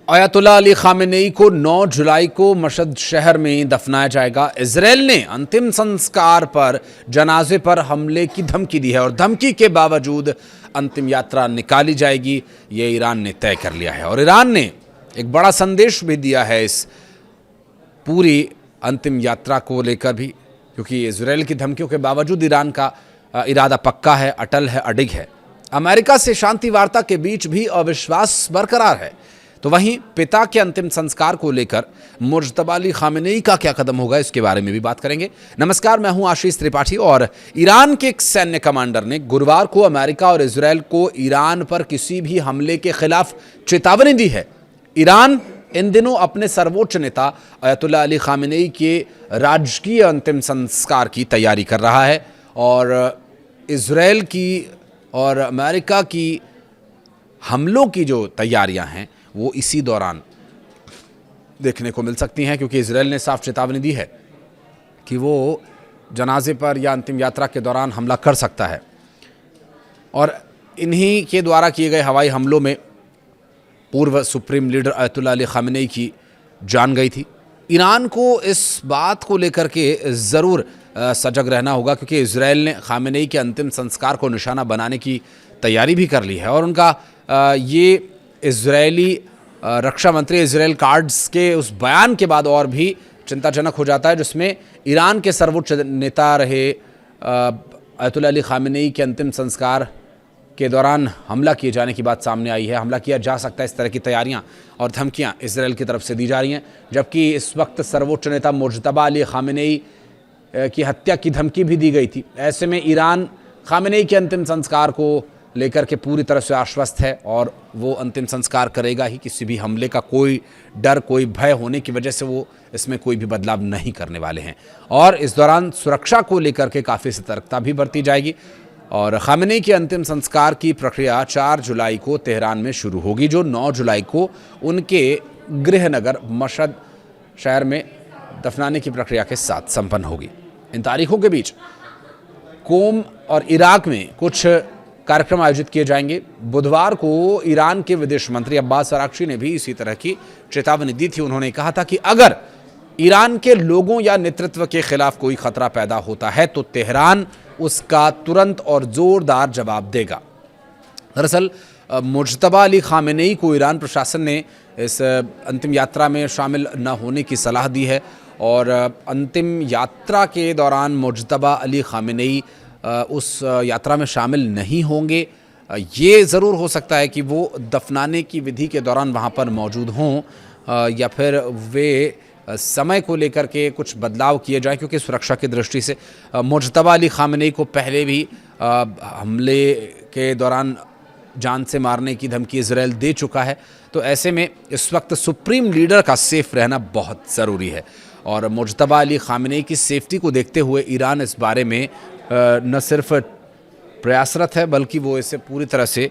अयतुल्ला Ali Khamenei को 9 जुलाई को Mashhad शहर में दफनाया जाएगा। इजराइल ने अंतिम संस्कार पर जनाजे पर हमले की धमकी दी है और धमकी के बावजूद अंतिम यात्रा निकाली जाएगी, ये ईरान ने तय कर लिया है। और ईरान ने एक बड़ा संदेश भी दिया है इस पूरी अंतिम यात्रा को लेकर भी, क्योंकि इजराइल की धमकियों के बावजूद ईरान का इरादा पक्का है, अटल है, अडिग है। अमेरिका से शांति वार्ता के बीच भी अविश्वास बरकरार है। तो वहीं पिता के अंतिम संस्कार को लेकर मुज्तबा अली खामेनेई का क्या कदम होगा, इसके बारे में भी बात करेंगे। नमस्कार, मैं हूं आशीष त्रिपाठी। और ईरान के एक सैन्य कमांडर ने गुरुवार को अमेरिका और इजराइल को ईरान पर किसी भी हमले के खिलाफ चेतावनी दी है। ईरान इन दिनों अपने सर्वोच्च नेता अयतुल्ला अली खामेनेई के राजकीय अंतिम संस्कार की तैयारी कर रहा है और इजराइल की और अमेरिका की हमलों की जो तैयारियां हैं वो इसी दौरान देखने को मिल सकती हैं, क्योंकि इजराइल ने साफ चेतावनी दी है कि वो जनाजे पर या अंतिम यात्रा के दौरान हमला कर सकता है। और इन्हीं के द्वारा किए गए हवाई हमलों में पूर्व सुप्रीम लीडर अयतुल्ला अली खामेनेई की जान गई थी। ईरान को इस बात को लेकर के ज़रूर सजग रहना होगा, क्योंकि इजराइल ने खामेनेई के अंतिम संस्कार को निशाना बनाने की तैयारी भी कर ली है। और उनका ये इजरायली रक्षा मंत्री इजराइल कार्ड्स के उस बयान के बाद और भी चिंताजनक हो जाता है, जिसमें ईरान के सर्वोच्च नेता रहे अयतुल्ला अली खामेनेई के अंतिम संस्कार के दौरान हमला किए जाने की बात सामने आई है। हमला किया जा सकता है, इस तरह की तैयारियां और धमकियां इजराइल की तरफ से दी जा रही हैं। जबकि इस वक्त सर्वोच्च नेता मुज्तबा अली खामेनेई की हत्या की धमकी भी दी गई थी। ऐसे में ईरान खामेनेई के अंतिम संस्कार को लेकर के पूरी तरह से आश्वस्त है और वो अंतिम संस्कार करेगा ही। किसी भी हमले का कोई डर, कोई भय होने की वजह से वो इसमें कोई भी बदलाव नहीं करने वाले हैं। और इस दौरान सुरक्षा को लेकर के काफ़ी सतर्कता भी बरती जाएगी। और खामेनेई के अंतिम संस्कार की प्रक्रिया 4 जुलाई को तेहरान में शुरू होगी, जो 9 जुलाई को उनके गृह नगर मशहद शहर में दफनाने की प्रक्रिया के साथ संपन्न होगी। इन तारीखों के बीच कोम और इराक में कुछ कार्यक्रम आयोजित किए जाएंगे। बुधवार को ईरान के विदेश मंत्री अब्बास अराक्ची ने भी इसी तरह की चेतावनी दी थी। उन्होंने कहा था कि अगर ईरान के लोगों या नेतृत्व के खिलाफ कोई खतरा पैदा होता है तो तेहरान उसका तुरंत और जोरदार जवाब देगा। दरअसल मुज्तबा अली खामेनेई को ईरान प्रशासन ने इस अंतिम यात्रा में शामिल न होने की सलाह दी है। और अंतिम यात्रा के दौरान मुज्तबा अली खामेनेई उस यात्रा में शामिल नहीं होंगे। ये ज़रूर हो सकता है कि वो दफनाने की विधि के दौरान वहाँ पर मौजूद हों या फिर वे समय को लेकर के कुछ बदलाव किए जाएं, क्योंकि सुरक्षा की दृष्टि से मुज्तबा अली खामेनेई को पहले भी हमले के दौरान जान से मारने की धमकी इजराइल दे चुका है। तो ऐसे में इस वक्त सुप्रीम लीडर का सेफ रहना बहुत ज़रूरी है। और मुज्तबा अली खामेनेई की सेफ्टी को देखते हुए ईरान इस बारे में न सिर्फ प्रयासरत है, बल्कि वो इसे पूरी तरह से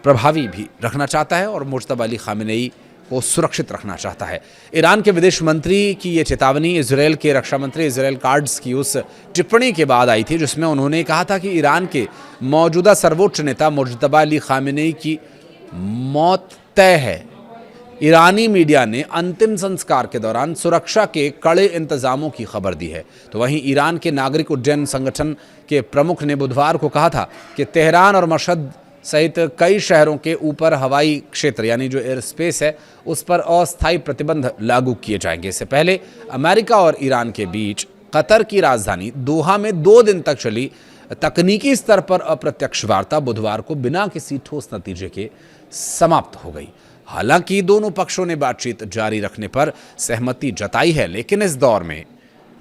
प्रभावी भी रखना चाहता है और मुज्तबा अली खामेनेई को सुरक्षित रखना चाहता है। ईरान के विदेश मंत्री की ये चेतावनी इजराइल के रक्षा मंत्री इजराइल कार्ड्स की उस टिप्पणी के बाद आई थी, जिसमें उन्होंने कहा था कि ईरान के मौजूदा सर्वोच्च नेता मुज्तबा अली खामेनेई की मौत तय है। ईरानी मीडिया ने अंतिम संस्कार के दौरान सुरक्षा के कड़े इंतजामों की खबर दी है। तो वहीं ईरान के नागरिक उड्डयन संगठन के प्रमुख ने बुधवार को कहा था कि तेहरान और मशहद सहित कई शहरों के ऊपर हवाई क्षेत्र यानी जो एयर स्पेस है उस पर अस्थायी प्रतिबंध लागू किए जाएंगे। इससे पहले अमेरिका और ईरान के बीच कतर की राजधानी दोहा में 2 दिन तक चली तकनीकी स्तर पर अप्रत्यक्ष वार्ता बुधवार को बिना किसी ठोस नतीजे के समाप्त हो गई। हालांकि दोनों पक्षों ने बातचीत जारी रखने पर सहमति जताई है, लेकिन इस दौर में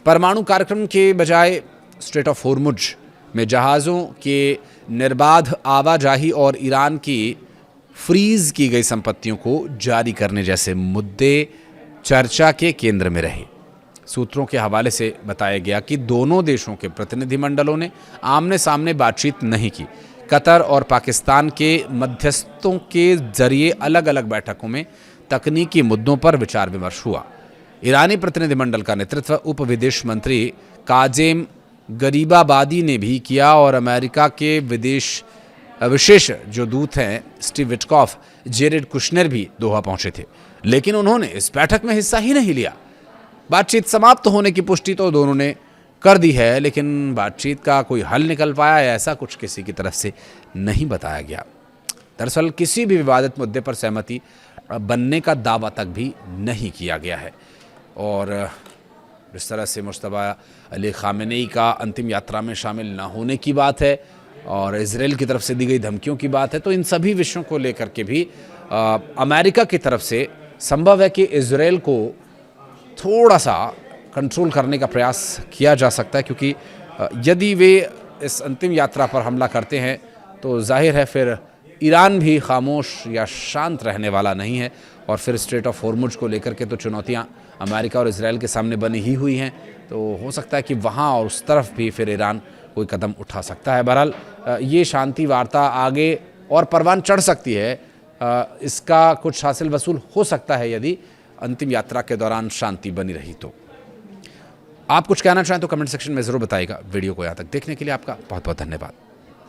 परमाणु कार्यक्रम के बजाय स्ट्रेट ऑफ होर्मुज में जहाज़ों के निर्बाध आवाजाही और ईरान की फ्रीज की गई संपत्तियों को जारी करने जैसे मुद्दे चर्चा के केंद्र में रहे। सूत्रों के हवाले से बताया गया कि दोनों देशों के प्रतिनिधिमंडलों ने आमने सामने बातचीत नहीं की। कतर और पाकिस्तान के मध्यस्थों के जरिए अलग अलग बैठकों में तकनीकी मुद्दों पर विचार विमर्श हुआ। ईरानी प्रतिनिधिमंडल का नेतृत्व उप विदेश मंत्री काजेम गरीबाबादी ने भी किया और अमेरिका के विदेश विशेष जो दूत हैं स्टीव विटकॉफ, जेरेड कुशनर भी दोहा पहुंचे थे, लेकिन उन्होंने इस बैठक में हिस्सा ही नहीं लिया। बातचीत समाप्त होने की पुष्टि तो दोनों ने कर दी है, लेकिन बातचीत का कोई हल निकल पाया है ऐसा कुछ किसी की तरफ से नहीं बताया गया। दरअसल किसी भी विवादित मुद्दे पर सहमति बनने का दावा तक भी नहीं किया गया है। और जिस तरह से मुश्तबा अली खामेनेई का अंतिम यात्रा में शामिल ना होने की बात है और इजराइल की तरफ से दी गई धमकियों की बात है, तो इन सभी विषयों को लेकर के भी अमेरिका की तरफ से संभव है कि इजराइल को थोड़ा सा कंट्रोल करने का प्रयास किया जा सकता है, क्योंकि यदि वे इस अंतिम यात्रा पर हमला करते हैं तो जाहिर है फिर ईरान भी खामोश या शांत रहने वाला नहीं है। और फिर स्ट्रेट ऑफ हॉर्मुज को लेकर के तो चुनौतियां अमेरिका और इजराइल के सामने बनी ही हुई हैं, तो हो सकता है कि वहां और उस तरफ भी फिर ईरान कोई कदम उठा सकता है। बहरहाल ये शांति वार्ता आगे और परवान चढ़ सकती है, इसका कुछ हासिल वसूल हो सकता है यदि अंतिम यात्रा के दौरान शांति बनी रही तो। आप कुछ कहना चाहें तो कमेंट सेक्शन में ज़रूर बताइएगा। वीडियो को यहाँ तक देखने के लिए आपका बहुत बहुत धन्यवाद।